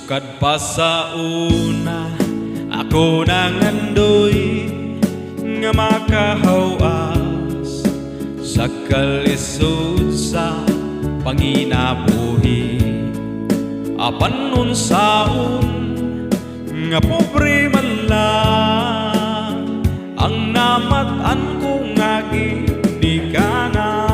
Sukad pa sa una, ako nangandoy nga makahawas sa kalisod sa panginabuhi. Apan nun saon nga pobre man lang ang namatan ko nga ginikanan.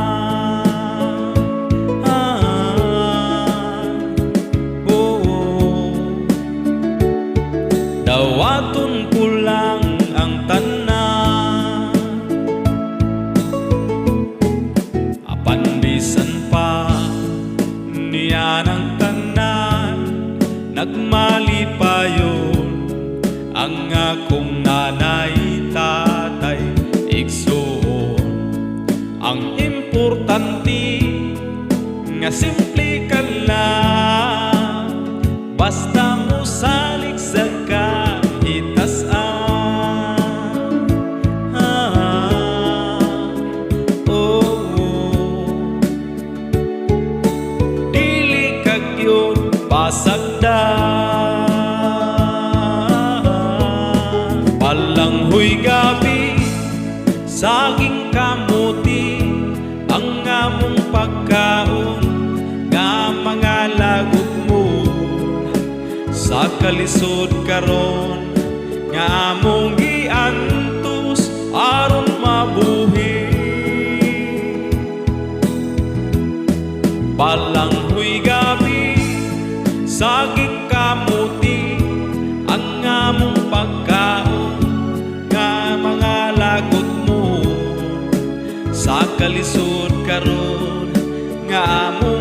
Dawaton ko lang ang tanan, apan bisan pa niya ng tanan, nagmali pa yun ang akong nanay, tatay, igsoon. Ang importante nga simple ka lang, basta mo salig sa pasagda. Palanghoy gabi, saging kamuti, ang among pagkaon, nga mga lagot mo, sa kalisod karon, nga among giantos, aron mabuhi. Palanghoy gabi, saging kamuti, ang among pagkaon, nga mga lagot mo, sa kalisod karon, nga among